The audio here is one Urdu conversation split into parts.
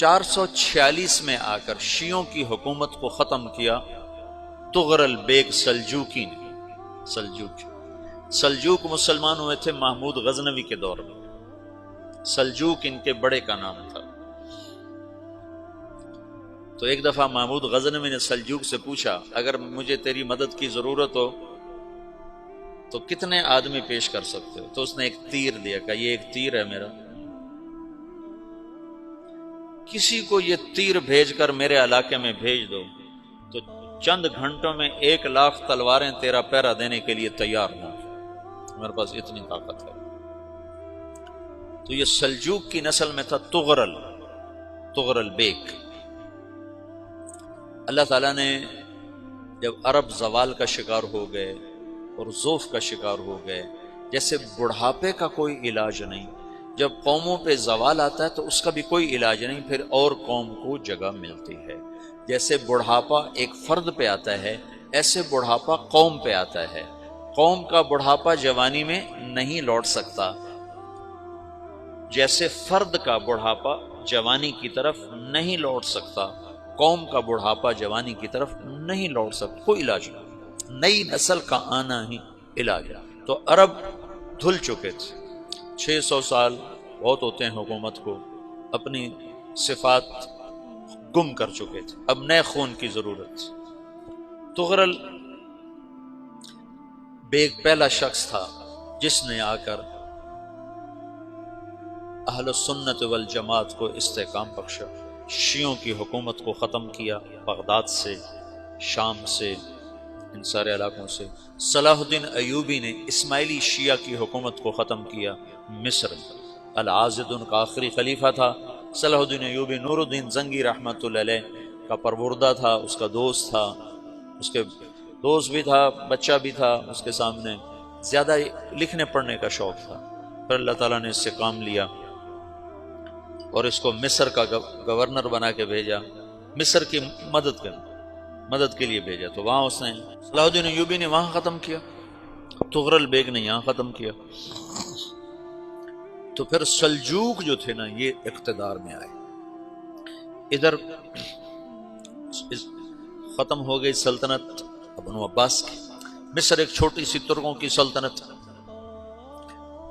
446 میں آ کر شیعوں کی حکومت کو ختم کیا تغرل بیگ سلجوکی نے۔ سلجوک مسلمان ہوئے تھے محمود غزنوی کے دور میں، سلجوک ان کے بڑے کا نام تھا۔ تو ایک دفعہ محمود غزنوی نے سلجوک سے پوچھا اگر مجھے تیری مدد کی ضرورت ہو تو کتنے آدمی پیش کر سکتے ہو؟ تو اس نے ایک تیر دیا، کہا یہ ایک تیر ہے میرا، کسی کو یہ تیر بھیج کر میرے علاقے میں بھیج دو تو چند گھنٹوں میں 1,00,000 تلواریں تیرا پہرا دینے کے لیے تیار ہوں، میرے پاس اتنی طاقت ہے۔ تو یہ سلجوک کی نسل میں تھا تغرل بیگ۔ اللہ تعالیٰ نے جب عرب زوال کا شکار ہو گئے اور ضعف کا شکار ہو گئے، جیسے بڑھاپے کا کوئی علاج نہیں، جب قوموں پہ زوال آتا ہے تو اس کا بھی کوئی علاج نہیں، پھر اور قوم کو جگہ ملتی ہے۔ جیسے بڑھاپا ایک فرد پہ آتا ہے، ایسے بڑھاپا قوم پہ آتا ہے۔ قوم کا بڑھاپا جوانی میں نہیں لوٹ سکتا، جیسے فرد کا بڑھاپا جوانی کی طرف نہیں لوٹ سکتا، قوم کا بڑھاپا جوانی کی طرف نہیں لوٹ سکتا، کوئی علاج نہیں، نئی نسل کا آنا ہی علاج ہے۔ تو عرب دھل چکے تھے، 600 سال بہت ہوتے ہیں حکومت کو، اپنی صفات گم کر چکے تھے، اب نئے خون کی ضرورت تھی۔ تغرل بیگ پہلا شخص تھا جس نے آ کر اہل سنت والجماعت کو استحکام بخشا، شیعوں کی حکومت کو ختم کیا، بغداد سے، شام سے، ان سارے علاقوں سے۔ صلاح الدین ایوبی نے اسماعیلی شیعہ کی حکومت کو ختم کیا مصر میں۔ العاضد ان کا آخری خلیفہ تھا۔ صلاح الدین ایوبی نور الدین زنگی رحمۃ اللہ علیہ کا پروردہ تھا، اس کا دوست تھا، اس کے دوست بھی تھا، بچہ بھی تھا اس کے سامنے، زیادہ لکھنے پڑھنے کا شوق تھا۔ پھر اللہ تعالیٰ نے اس سے کام لیا اور اس کو مصر کا گورنر بنا کے بھیجا، مصر کی مدد کے لیے بھیجا۔ تو وہاں اس نے صلاح الدین ایوبی نے وہاں ختم کیا، تغرل بیگ نے یہاں ختم کیا۔ تو پھر سلجوک جو تھے نا یہ اقتدار میں آئے، ادھر ختم ہو گئی سلطنت بنو عباس کی، مصر ایک چھوٹی سی ترکوں کی سلطنت۔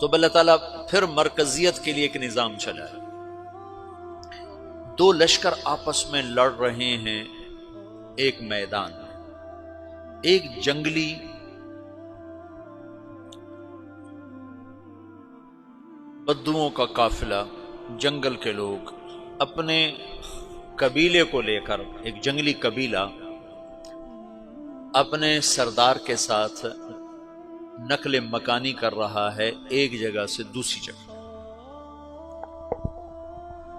تو اللہ تعالیٰ پھر مرکزیت کے لیے ایک نظام چلایا، دو لشکر آپس میں لڑ رہے ہیں ایک میدان میں، ایک جنگلی بدوؤں کا قافلہ، جنگل کے لوگ اپنے قبیلے کو لے کر، ایک جنگلی قبیلہ اپنے سردار کے ساتھ نقل مکانی کر رہا ہے ایک جگہ سے دوسری جگہ۔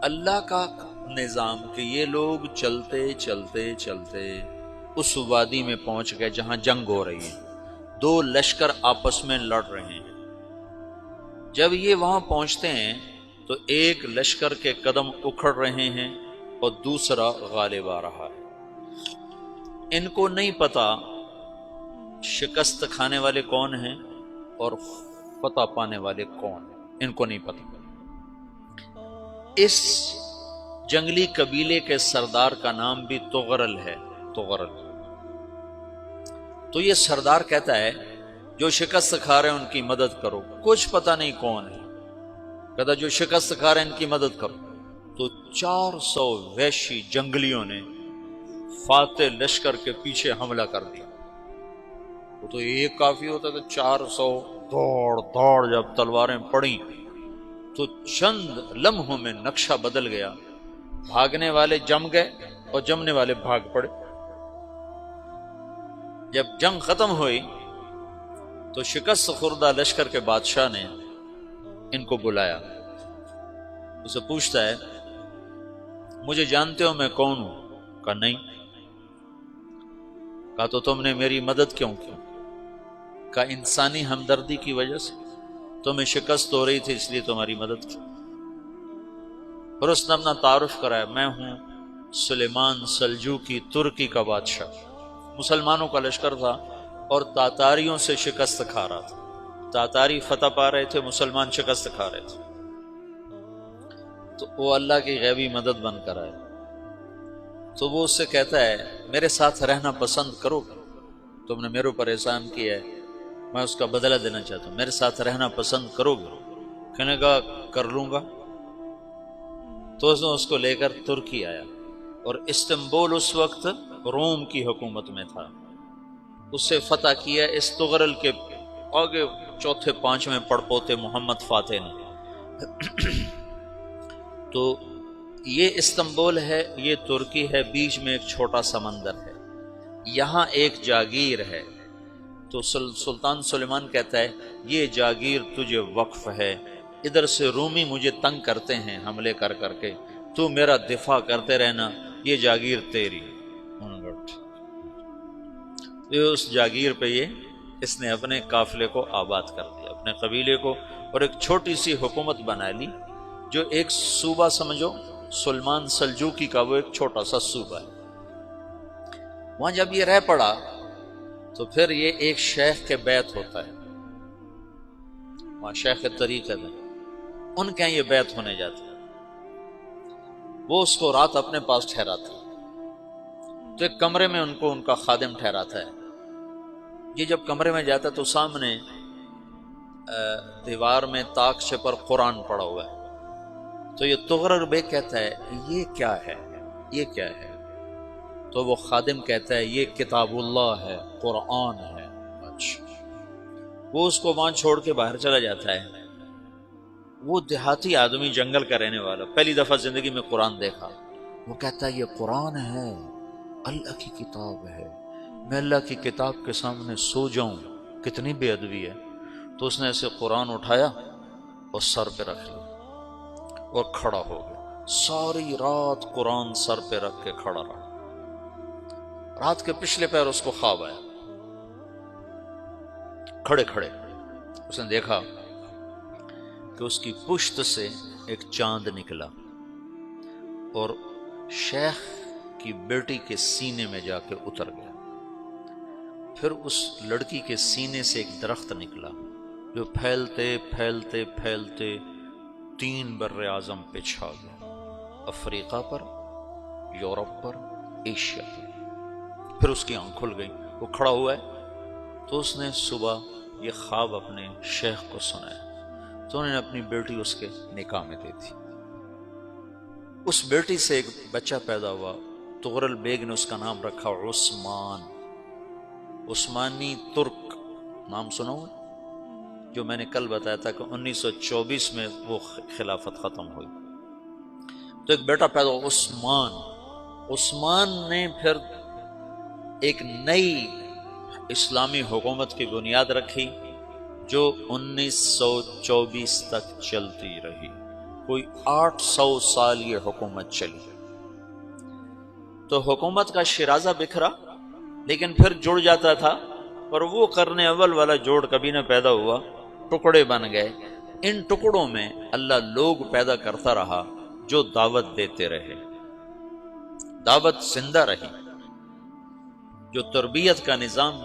اللہ کا نظام کہ یہ لوگ چلتے چلتے چلتے اس وادی میں پہنچ گئے جہاں جنگ ہو رہی ہے، دو لشکر آپس میں لڑ رہے ہیں۔ جب یہ وہاں پہنچتے ہیں تو ایک لشکر کے قدم اکھڑ رہے ہیں اور دوسرا غالب آ رہا ہے۔ ان کو نہیں پتا شکست کھانے والے کون ہیں اور فتح پانے والے کون ہیں، ان کو نہیں پتا۔ اس جنگلی قبیلے کے سردار کا نام بھی تغرل ہے، تغرل۔ تو یہ سردار کہتا ہے جو شکست کھا رہے ہیں ان کی مدد کرو، کچھ پتہ نہیں کون ہے، کہتا جو شکست کھا رہے ہیں ان کی مدد کرو۔ تو 400 وحشی جنگلیوں نے فاتح لشکر کے پیچھے حملہ کر دیا۔ وہ تو ایک کافی ہوتا تھا، 400 دوڑ جب تلواریں پڑیں تو چند لمحوں میں نقشہ بدل گیا، بھاگنے والے جم گئے اور جمنے والے بھاگ پڑے۔ جب جنگ ختم ہوئی تو شکست خوردہ لشکر کے بادشاہ نے ان کو بلایا، اسے پوچھتا ہے مجھے جانتے ہو میں کون ہوں؟ کہا نہیں۔ کہا تو تم نے میری مدد کیوں کی؟ کہا انسانی ہمدردی کی وجہ سے، تمہیں شکست ہو رہی تھی اس لیے تمہاری مدد کی۔ اور اس نے اپنا تعارف کرایا، میں ہوں سلیمان سلجوکی، ترکی کا بادشاہ۔ مسلمانوں کا لشکر تھا اور تاتاریوں سے شکست کھا رہا تھا، تاتاری فتح پا رہے تھے، مسلمان شکست کھا رہے تھے۔ تو وہ اللہ کی غیبی مدد بن کر آئے، تو وہ اس سے کہتا ہے میرے ساتھ رہنا پسند کرو گے؟ تم نے میرے اوپر احسان کیا ہے، میں اس کا بدلہ دینا چاہتا ہوں، میرے ساتھ رہنا پسند کرو گے؟ کہنے کا کر لوں گا۔ تو اس نے اس کو لے کر ترکی آیا، اور استنبول اس وقت روم کی حکومت میں تھا، اسے فتح کیا اس تغرل کے آگے چوتھے پانچویں پڑپوتے محمد فاتح نے۔ تو یہ استنبول ہے، یہ ترکی ہے، بیچ میں ایک چھوٹا سمندر ہے، یہاں ایک جاگیر ہے۔ تو سلطان سلیمان کہتا ہے یہ جاگیر تجھے وقف ہے، ادھر سے رومی مجھے تنگ کرتے ہیں حملے کر کر کے، تو میرا دفاع کرتے رہنا، یہ جاگیر تیری۔ اس جاگیر پہ اس نے اپنے قافلے کو آباد کر دیا، اپنے قبیلے کو، اور ایک چھوٹی سی حکومت بنا لی، جو ایک صوبہ سمجھو سلمان سلجوقی کا، وہ ایک چھوٹا سا صوبہ ہے۔ وہاں جب یہ رہ پڑا تو پھر یہ ایک شیخ کے بیت ہوتا ہے، وہاں شیخ طریقت ہے، ان کے یہ بیت ہونے جاتا ہے، وہ اس کو رات اپنے پاس ٹھہراتا ہے، تو ایک کمرے میں ان کو ان کا خادم ٹھہراتا ہے۔ یہ جب کمرے میں جاتا ہے تو سامنے دیوار میں تاکچے پر قرآن پڑا ہوا ہے، تو یہ تغرل بیگ کہتا ہے یہ کیا ہے، یہ کیا ہے؟ تو وہ خادم کہتا ہے یہ کتاب اللہ ہے، قرآن ہے۔ اچھا، وہ اس کو وہاں چھوڑ کے باہر چلا جاتا ہے۔ وہ دیہاتی آدمی، جنگل کا رہنے والا، پہلی دفعہ زندگی میں قرآن دیکھا، وہ کہتا ہے یہ قرآن ہے، اللہ کی کتاب ہے، میں اللہ کی کتاب کے سامنے سو جاؤں، کتنی بے ادبی ہے۔ تو اس نے ایسے قرآن اٹھایا اور سر پہ رکھ لیا اور کھڑا ہو گیا، ساری رات قرآن سر پہ رکھ کے کھڑا رہا۔ رات کے پچھلے پہر اس کو خواب آیا، کھڑے کھڑے اس نے دیکھا کہ اس کی پشت سے ایک چاند نکلا اور شیخ کی بیٹی کے سینے میں جا کے اتر گیا۔ پھر اس لڑکی کے سینے سے ایک درخت نکلا جو پھیلتے پھیلتے پھیلتے 3 بر اعظم پہ چھا گیا، افریقہ پر، یورپ پر، ایشیا پر۔ پھر اس کی آنکھ کھل گئی، وہ کھڑا ہوا ہے، تو اس نے صبح یہ خواب اپنے شیخ کو سنایا، تو انہوں نے اپنی بیٹی اس کے نکاح میں دے دی۔ اس بیٹی سے ایک بچہ پیدا ہوا، تغرل بیگ نے اس کا نام رکھا عثمان، عثمانی ترک نام سنا ہوا، جو میں نے کل بتایا تھا کہ 1924 میں وہ خلافت ختم ہوئی۔ تو ایک بیٹا پیدا ہوا عثمان۔ عثمان نے پھر ایک نئی اسلامی حکومت کی بنیاد رکھی جو 1924 تک چلتی رہی، کوئی 800 سال یہ حکومت چلی۔ تو حکومت کا شیرازہ بکھرا، لیکن پھر جڑ جاتا تھا، اور وہ قرن اول والا جوڑ کبھی نہ پیدا ہوا، ٹکڑے بن گئے۔ ان ٹکڑوں میں اللہ لوگ پیدا کرتا رہا جو دعوت دیتے رہے، دعوت زندہ رہی۔ جو تربیت کا نظام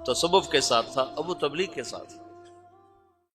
تصوف کے ساتھ تھا، اب وہ تبلیغ کے ساتھ۔